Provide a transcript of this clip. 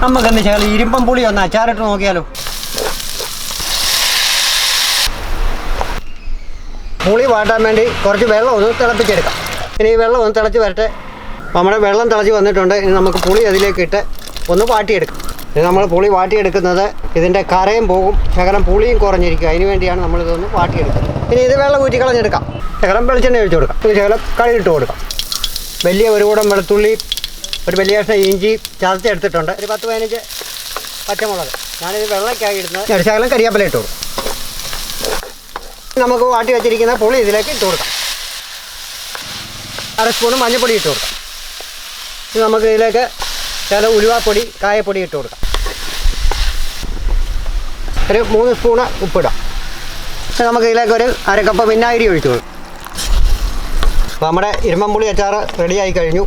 നമുക്കെന്ത് ശകലം ഇരുമ്പം പുളി ഒന്ന് അച്ചാറിട്ട് നോക്കിയാലോ. പുളി വാട്ടാൻ വേണ്ടി കുറച്ച് വെള്ളം ഒന്ന് തിളപ്പിച്ചെടുക്കാം. ഇനി ഈ വെള്ളം ഒന്ന് തിളച്ച് വരട്ടെ. നമ്മുടെ വെള്ളം തിളച്ച് വന്നിട്ടുണ്ട്. ഇനി നമുക്ക് പുളി അതിലേക്ക് ഇട്ട് ഒന്ന് വാട്ടിയെടുക്കാം. ഇത് നമ്മൾ പുളി വാട്ടിയെടുക്കുന്നത് ഇതിൻ്റെ കരയും പോകും, ശകലം പുളിയും കുറഞ്ഞിരിക്കും. അതിന് വേണ്ടിയാണ് നമ്മളിതൊന്ന് വാട്ടിയെടുക്കുന്നത്. ഇനി ഇത് വെള്ളം ഊറ്റി കളഞ്ഞെടുക്കാം. ശകലം വെളിച്ചെണ്ണ ഒഴിച്ച് കൊടുക്കാം. ഇത് ശകലം കഴുകിട്ട് കൊടുക്കാം. വലിയ ഒരു കൂടം വെളുത്തുള്ളി, ഒരു വലിയ കഷ്ണം ഇഞ്ചി ചതച്ചെടുത്തിട്ടുണ്ട്. ഒരു 10-15 പച്ചമുളക്. ഞാനിത് വെള്ളയ്ക്കായി ഇടുന്നത്. ഒരു ശകലം കരിയാപ്പില ഇട്ട് കൊടുക്കാം. നമുക്ക് വാട്ടി വെച്ചിരിക്കുന്ന പുളി ഇതിലേക്ക് ഇട്ട് കൊടുക്കാം. 1/2 സ്പൂൺ മഞ്ഞൾപ്പൊടി ഇട്ട് കൊടുക്കാം. ഇത് നമുക്ക് ഇതിലേക്ക് ചില ഉലുവാപ്പൊടി, കായപ്പൊടി ഇട്ട് കൊടുക്കാം. ഒരു 3 സ്പൂണ് ഉപ്പിടാം. നമുക്ക് ഇതിലേക്ക് ഒരു 1/2 കപ്പ് വിനാഗിരി ഒഴിച്ചു കൊടുക്കും. അപ്പോൾ നമ്മുടെ ഇരുമ്പം പുളി അച്ചാർ റെഡിയായി കഴിഞ്ഞു.